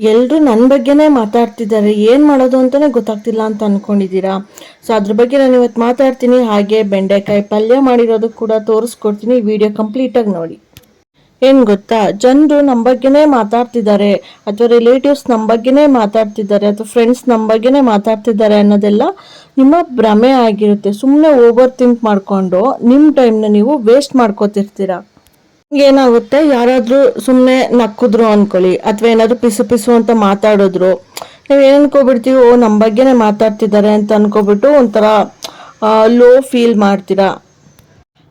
ಎಲ್ಲರೂ ನನ್ನ ಬಗ್ಗೆನೇ ಮಾತಾಡ್ತಿದ್ದಾರೆ, ಏನು ಮಾಡೋದು ಅಂತಲೇ ಗೊತ್ತಾಗ್ತಿಲ್ಲ ಅಂತ ಅಂದ್ಕೊಂಡಿದ್ದೀರಾ? ಸೊ ಅದ್ರ ಬಗ್ಗೆ ನಾನು ಇವತ್ತು ಮಾತಾಡ್ತೀನಿ. ಹಾಗೆ ಬೆಂಡೆಕಾಯಿ ಪಲ್ಯ ಮಾಡಿರೋದು ಕೂಡ ತೋರಿಸ್ಕೊಡ್ತೀನಿ. ವಿಡಿಯೋ ಕಂಪ್ಲೀಟಾಗಿ ನೋಡಿ. ಏನು ಗೊತ್ತಾ, ಜನರು ನಮ್ಮ ಬಗ್ಗೆನೇ ಮಾತಾಡ್ತಿದ್ದಾರೆ ಅಥವಾ ರಿಲೇಟಿವ್ಸ್ ನಮ್ಮ ಬಗ್ಗೆನೇ ಮಾತಾಡ್ತಿದ್ದಾರೆ ಅಥವಾ ಫ್ರೆಂಡ್ಸ್ ನಮ್ಮ ಬಗ್ಗೆನೇ ಮಾತಾಡ್ತಿದ್ದಾರೆ ಅನ್ನೋದೆಲ್ಲ ನಿಮ್ಮ ಭ್ರಮೆ ಆಗಿರುತ್ತೆ. ಸುಮ್ಮನೆ ಓವರ್ ಥಿಂಕ್ ಮಾಡಿಕೊಂಡು ನಿಮ್ಮ ಟೈಮ್ನ ನೀವು ವೇಸ್ಟ್ ಮಾಡ್ಕೋತಿರ್ತೀರ. ಏನಾಗುತ್ತೆ, ಯಾರಾದರೂ ಸುಮ್ಮನೆ ನಕ್ಕಿದ್ರು ಅನ್ಕೊಳ್ಳಿ ಅಥವಾ ಏನಾದರೂ ಪಿಸು ಪಿಸು ಅಂತ ಮಾತಾಡಿದ್ರು, ನಾವು ಏನು ಅನ್ಕೋಬಿಡ್ತೀವಿ, ಓ ನಮ್ಮ ಬಗ್ಗೆನೇ ಮಾತಾಡ್ತಿದ್ದಾರೆ ಅಂತ ಅನ್ಕೋಬಿಟ್ಟು ಒಂಥರ ಲೋ ಫೀಲ್ ಮಾಡ್ತೀರಾ.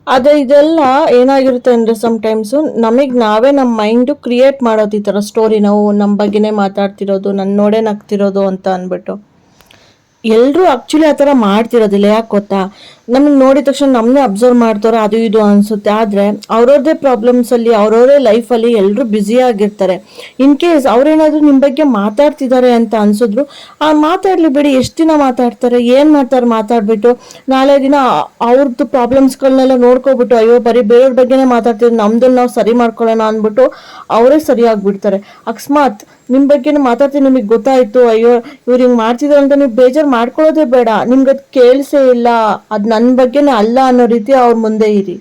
ಆದರೆ ಇದೆಲ್ಲ ಏನಾಗಿರುತ್ತೆ ಅಂದರೆ ಸಮ್ಟೈಮ್ಸು ನಮಗೆ ನಾವೇ ನಮ್ಮ ಮೈಂಡು ಕ್ರಿಯೇಟ್ ಮಾಡೋದು ಈ ಥರ ಸ್ಟೋರಿ. ನಾವು ನಮ್ಮ ಬಗ್ಗೆನೇ ಮಾತಾಡ್ತಿರೋದು, ನನ್ನ ನೋಡೇ ನಗ್ತಿರೋದು ಅಂತ ಅಂದ್ಬಿಟ್ಟು. ಎಲ್ಲರೂ ಆ್ಯಕ್ಚುಲಿ ಆ ಥರ ಮಾಡ್ತಿರೋದಿಲ್ಲ. ಯಾಕೆ ಗೊತ್ತಾ, ನಮಗೆ ನೋಡಿದ ತಕ್ಷಣ ನಮ್ಮನ್ನೇ ಅಬ್ಸರ್ವ್ ಮಾಡ್ತಾರೆ, ಅದು ಇದು ಅನಿಸುತ್ತೆ. ಆದರೆ ಅವ್ರವ್ರದ್ದೇ ಪ್ರಾಬ್ಲಮ್ಸಲ್ಲಿ ಅವ್ರವ್ರೇ ಲೈಫಲ್ಲಿ ಎಲ್ಲರೂ ಬ್ಯುಸಿಯಾಗಿರ್ತಾರೆ. ಇನ್ ಕೇಸ್ ಅವ್ರೇನಾದರೂ ನಿಮ್ಮ ಬಗ್ಗೆ ಮಾತಾಡ್ತಿದ್ದಾರೆ ಅಂತ ಅನಿಸಿದ್ರು, ಆ ಮಾತಾಡಲಿ ಬಿಡಿ. ಎಷ್ಟು ದಿನ ಮಾತಾಡ್ತಾರೆ, ಏನು ಮಾಡ್ತಾರೆ ಮಾತಾಡ್ಬಿಟ್ಟು, ನಾಳೆ ದಿನ ಅವ್ರದ್ದು ಪ್ರಾಬ್ಲಮ್ಸ್ಗಳನ್ನೆಲ್ಲ ನೋಡ್ಕೊಬಿಟ್ಟು, ಅಯ್ಯೋ ಬರೀ ಬೇರೆಯವ್ರ ಬಗ್ಗೆನೇ ಮಾತಾಡ್ತಿದ್ರು, ನಮ್ದನ್ನು ನಾವು ಸರಿ ಮಾಡ್ಕೊಳ್ಳೋಣ ಅಂದ್ಬಿಟ್ಟು ಅವರೇ ಸರಿಯಾಗಿಬಿಡ್ತಾರೆ. ಅಕಸ್ಮಾತ್ ನಿಮ್ಮ ಬಗ್ಗೆ ಮಾತಾಡ್ತೀನಿ, ನಿಮಗೆ ಗೊತ್ತಾಯ್ತು, ಅಯ್ಯೋ ಇವ್ರು ಹಿಂಗೆ ಮಾಡ್ತಿದ್ದಾರೆ ಅಂತ ನೀವು ಬೇಜಾರು ಮಾಡ್ಕೊಳ್ಳೋದೇ ಬೇಡ. ನಿಮ್ಗೆ ಅದು ಕೇಳಿಸೇ ಇಲ್ಲ, ಅದು ನನ್ನ ಬಗ್ಗೆನೇ ಅಲ್ಲ ಅನ್ನೋ ರೀತಿ ಅವ್ರ ಮುಂದೆ ಇರಿ.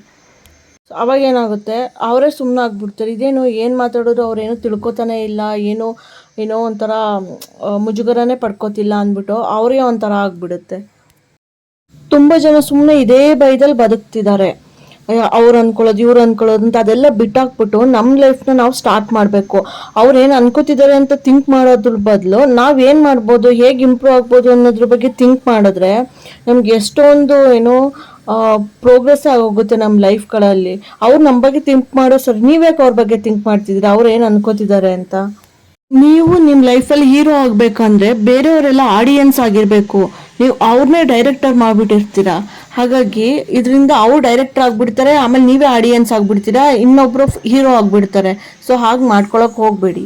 ಅವಾಗ ಏನಾಗುತ್ತೆ, ಅವರೇ ಸುಮ್ಮನೆ ಆಗ್ಬಿಡ್ತಾರೆ. ಇದೇನು ಏನು ಮಾತಾಡೋದು, ಅವ್ರೇನು ತಿಳ್ಕೊತಾನೆ ಇಲ್ಲ, ಏನೋ ಒಂಥರ ಮುಜುಗರನೇ ಪಡ್ಕೋತಿಲ್ಲ ಅಂದ್ಬಿಟ್ಟು ಅವರೇ ಒಂಥರ ಆಗ್ಬಿಡುತ್ತೆ. ತುಂಬ ಜನ ಸುಮ್ಮನೆ ಇದೇ ಭಯದಲ್ಲಿ ಬದುಕ್ತಿದ್ದಾರೆ. ಅವ್ರು ಅನ್ಕೊಳ್ಳೋದು, ಇವ್ರು ಅನ್ಕೊಳ್ಳೋದು ಅಂತ ಅದೆಲ್ಲ ಬಿಟ್ಟಾಕ್ಬಿಟ್ಟು ನಮ್ಮ ಲೈಫ್ನ ನಾವು ಸ್ಟಾರ್ಟ್ ಮಾಡಬೇಕು. ಅವ್ರು ಏನು ಅನ್ಕೋತಿದ್ದಾರೆ ಅಂತ ಥಿಂಕ್ ಮಾಡೋದ್ರ ಬದಲು ನಾವೇನು ಮಾಡ್ಬೋದು, ಹೇಗೆ ಇಂಪ್ರೂವ್ ಆಗ್ಬೋದು ಅನ್ನೋದ್ರ ಬಗ್ಗೆ ಥಿಂಕ್ ಮಾಡಿದ್ರೆ ನಮ್ಗೆ ಎಷ್ಟೊಂದು ಪ್ರೋಗ್ರೆಸ್ ಆಗೋಗುತ್ತೆ ನಮ್ಮ ಲೈಫ್ಗಳಲ್ಲಿ. ಅವ್ರು ನಮ್ಮ ಬಗ್ಗೆ ಥಿಂಕ್ ಮಾಡೋ ಸರಿ, ನೀವ್ಯಾಕೆ ಅವ್ರ ಬಗ್ಗೆ ಥಿಂಕ್ ಮಾಡ್ತಿದ್ದೀರಾ, ಅವ್ರು ಏನು ಅನ್ಕೋತಿದ್ದಾರೆ ಅಂತ? ನೀವು ನಿಮ್ಮ ಲೈಫಲ್ಲಿ ಹೀರೋ ಆಗಬೇಕಂದ್ರೆ ಬೇರೆಯವರೆಲ್ಲ ಆಡಿಯನ್ಸ್ ಆಗಿರಬೇಕು. ನೀವು ಅವ್ರನ್ನೇ ಡೈರೆಕ್ಟರ್ ಮಾಡಿಬಿಟ್ಟಿರ್ತೀರ. ಹಾಗಾಗಿ ಇದರಿಂದ ಅವ್ರು ಡೈರೆಕ್ಟರ್ ಆಗಿಬಿಡ್ತಾರೆ, ಆಮೇಲೆ ನೀವೇ ಆಡಿಯನ್ಸ್ ಆಗಿಬಿಡ್ತೀರಾ, ಇನ್ನೊಬ್ಬರು ಹೀರೋ ಆಗಿಬಿಡ್ತಾರೆ. ಸೊ ಹಾಗೆ ಮಾಡ್ಕೊಳಕ್ಕೆ ಹೋಗಬೇಡಿ.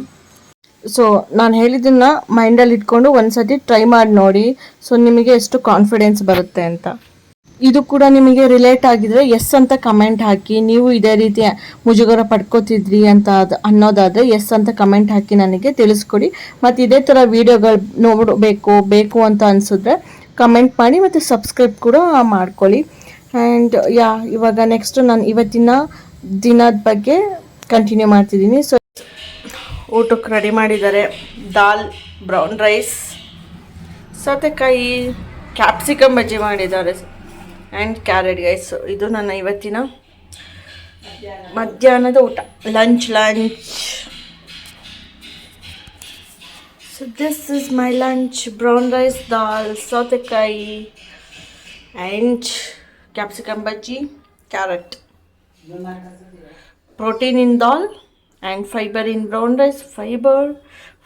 ಸೊ ನಾನು ಹೇಳಿದ್ದನ್ನು ಮೈಂಡಲ್ಲಿ ಇಟ್ಕೊಂಡು ಒಂದ್ಸತಿ ಟ್ರೈ ಮಾಡಿ ನೋಡಿ. ಸೊ ನಿಮಗೆ ಎಷ್ಟು ಕಾನ್ಫಿಡೆನ್ಸ್ ಬರುತ್ತೆ ಅಂತ. ಇದು ಕೂಡ ನಿಮಗೆ ರಿಲೇಟ್ ಆಗಿದ್ರೆ ಎಸ್ ಅಂತ ಕಮೆಂಟ್ ಹಾಕಿ. ನೀವು ಇದೇ ರೀತಿ ಮುಜುಗರ ಪಡ್ಕೋತಿದ್ರಿ ಅಂತ ಅನ್ನೋದಾದರೆ ಎಸ್ ಅಂತ ಕಮೆಂಟ್ ಹಾಕಿ ನನಗೆ ತಿಳಿಸ್ಕೊಡಿ. ಮತ್ತು ಇದೇ ಥರ ವೀಡಿಯೋಗಳು ಬೇಕು ಅಂತ ಅನಿಸಿದ್ರೆ ಕಮೆಂಟ್ ಮಾಡಿ ಮತ್ತು ಸಬ್ಸ್ಕ್ರೈಬ್ ಕೂಡ ಮಾಡ್ಕೊಳ್ಳಿ. ಆ್ಯಂಡ್ ಇವಾಗ ನೆಕ್ಸ್ಟ್ ನಾನು ಇವತ್ತಿನ ದಿನದ ಬಗ್ಗೆ ಕಂಟಿನ್ಯೂ ಮಾಡ್ತಿದ್ದೀನಿ. ಸೊ ಊಟಕ್ಕೆ ರೆಡಿ ಮಾಡಿದ್ದಾರೆ. ದಾಲ್, ಬ್ರೌನ್ ರೈಸ್, ಸೌತೆಕಾಯಿ, ಕ್ಯಾಪ್ಸಿಕಮ್ ಬಜ್ಜಿ ಮಾಡಿದ್ದಾರೆ ಆ್ಯಂಡ್ ಕ್ಯಾರೆಟ್ ಗೈಸ್. ಇದು ನನ್ನ ಇವತ್ತಿನ ಮಧ್ಯಾಹ್ನದ ಊಟ, lunch. So this is my lunch: brown rice, dal, ಸೌತೆಕಾಯಿ and capsicum bajji, carrot. Protein in dal and fibre in brown rice.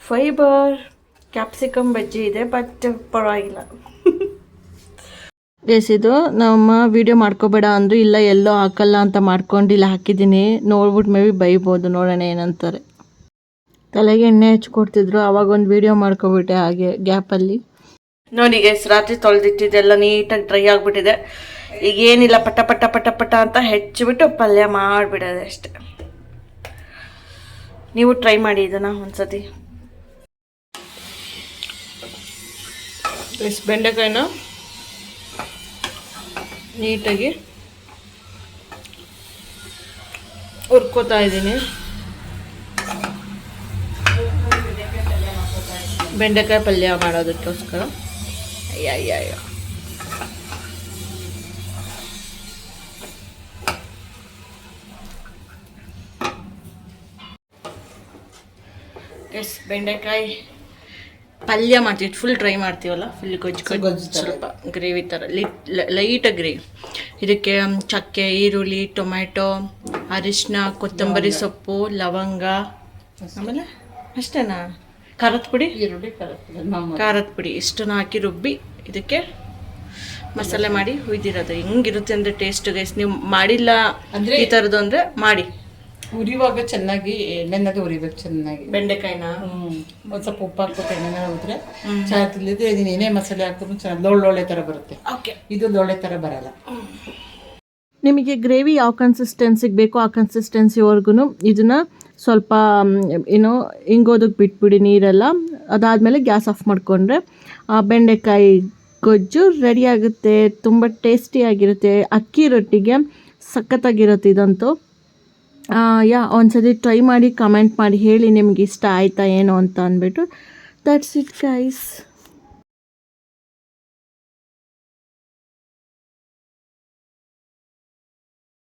Fibre capsicum ಬಜ್ಜಿ ಇದೆ, ಬಟ್ ಪರವಾಗಿಲ್ಲ. ಇದು ನಮ್ಮ ವಿಡಿಯೋ ಮಾಡ್ಕೋಬೇಡ ಅಂದರು, ಇಲ್ಲ ಎಲ್ಲೋ ಹಾಕಲ್ಲ ಅಂತ ಮಾಡ್ಕೊಂಡು ಇಲ್ಲ ಹಾಕಿದ್ದೀನಿ. ನೋಡ್ಬಿಟ್ಟು ಮೇ ಬಿ ಬೈಬೋದು, ನೋಡೋಣ ಏನಂತಾರೆ. ತಲೆಗೆ ಎಣ್ಣೆ ಹಚ್ಕೊಡ್ತಿದ್ರು, ಅವಾಗ ಒಂದು ವಿಡಿಯೋ ಮಾಡ್ಕೊಬಿಟ್ಟೆ ಹಾಗೆ ಗ್ಯಾಪಲ್ಲಿ. ನೋಡಿ ಗೈಸ್, ರಾತ್ರಿ ತೊಳೆದಿಟ್ಟಿದ್ದೆಲ್ಲ ನೀಟಾಗಿ ಡ್ರೈ ಆಗಿಬಿಟ್ಟಿದೆ. ಈಗ ಏನಿಲ್ಲ, ಪಟ ಪಟ ಪಟ ಪಟ ಅಂತ ಹೆಚ್ಚಿಬಿಟ್ಟು ಪಲ್ಯ ಮಾಡಿಬಿಡೋದೆ ಅಷ್ಟೆ. ನೀವು ಟ್ರೈ ಮಾಡಿ ಇದನ್ನು ಒಂದ್ಸತಿ. ಬೆಂಡೆಕಾಯಿನ ನೀಟಾಗಿ ಹುರ್ಕೋತಾ ಇದ್ದೀನಿ. ಬೆಂಡೆಕಾಯಿ ಪಲ್ಯ ಮಾಡೋದಕ್ಕೋಸ್ಕರ. ಅಯ್ಯ ಬೆಂಡೆಕಾಯಿ ಪಲ್ಯ ಮಾಡ್ತೀವಿ, ಫುಲ್ ಡ್ರೈ ಮಾಡ್ತೀವಲ್ಲ, ಫುಲ್ ಗೊಜ್ಜು ಸ್ವಲ್ಪ ಗ್ರೇವಿ ಥರ ಲೈಟಾಗಿ ಗ್ರೇವಿ. ಇದಕ್ಕೆ ಚಕ್ಕೆ, ಈರುಳ್ಳಿ, ಟೊಮ್ಯಾಟೊ, ಅರಿಶಿನ, ಕೊತ್ತಂಬರಿ ಸೊಪ್ಪು, ಲವಂಗ, ಆಮೇಲೆ ಅಷ್ಟೇನಾ, ಖಾರದ ಪುಡಿ, ಈರುಳ್ಳಿ, ಖಾರದ ಪುಡಿ ಇಷ್ಟನ್ನು ಹಾಕಿ ರುಬ್ಬಿ ಇದಕ್ಕೆ ಮಸಾಲೆ ಮಾಡಿ ಹುಯ್ದಿರೋದು. ಹೆಂಗಿರುತ್ತೆ ಅಂದರೆ ಟೇಸ್ಟ್ ಗೈಸ್. ನೀವು ಮಾಡಿಲ್ಲ ಅಂದರೆ ಈ ಥರದ್ದು ಅಂದರೆ ಮಾಡಿ. ಉರಿಯುವಾಗ ಚೆನ್ನಾಗಿ ಎಣ್ಣೆನಾಗ ಉರಿಬೇಕು ಚೆನ್ನಾಗಿ ಬೆಂಡೆಕಾಯಿನ. ಒಂದು ಸ್ವಲ್ಪ ಉಪ್ಪು ಹಾಕ್ಬೇಕು, ಎಣ್ಣೆನ ಉರಿದ್ರೆ ಚೆನ್ನಾಗಿಲ್ಲದೆ ಇದನ್ನ ಏನೇ ಮಸಾಲೆ ಹಾಕಿದ್ರು ಚೆನ್ನಾಗಿ ಲೋಳೆ ಥರ ಬರುತ್ತೆ. ಇದು ಲೋಳೆ ಥರ ಬರಲ್ಲ. ನಿಮಗೆ ಗ್ರೇವಿ ಯಾವ ಕನ್ಸಿಸ್ಟೆನ್ಸಿಗೆ ಬೇಕೋ ಆ ಕನ್ಸಿಸ್ಟೆನ್ಸಿವರೆಗೂ ಇದನ್ನು ಸ್ವಲ್ಪ ಏನೋ ಹಿಂಗೋದಕ್ಕೆ ಬಿಟ್ಬಿಡಿ ನೀರೆಲ್ಲ. ಅದಾದಮೇಲೆ ಗ್ಯಾಸ್ ಆಫ್ ಮಾಡಿಕೊಂಡ್ರೆ ಬೆಂಡೆಕಾಯಿ ಗೊಜ್ಜು ರೆಡಿ ಆಗುತ್ತೆ. ತುಂಬ ಟೇಸ್ಟಿಯಾಗಿರುತ್ತೆ. ಅಕ್ಕಿ ರೊಟ್ಟಿಗೆ ಸಖತ್ತಾಗಿರುತ್ತೆ ಇದಂತೂ. ಒಂದ್ಸತಿ ಟ್ರೈ ಮಾಡಿ ಕಮೆಂಟ್ ಮಾಡಿ ಹೇಳಿ ನಿಮ್ಗೆ ಇಷ್ಟ ಆಯಿತಾ ಏನೋ ಅಂತ ಅಂದ್ಬಿಟ್ಟು. That's it guys.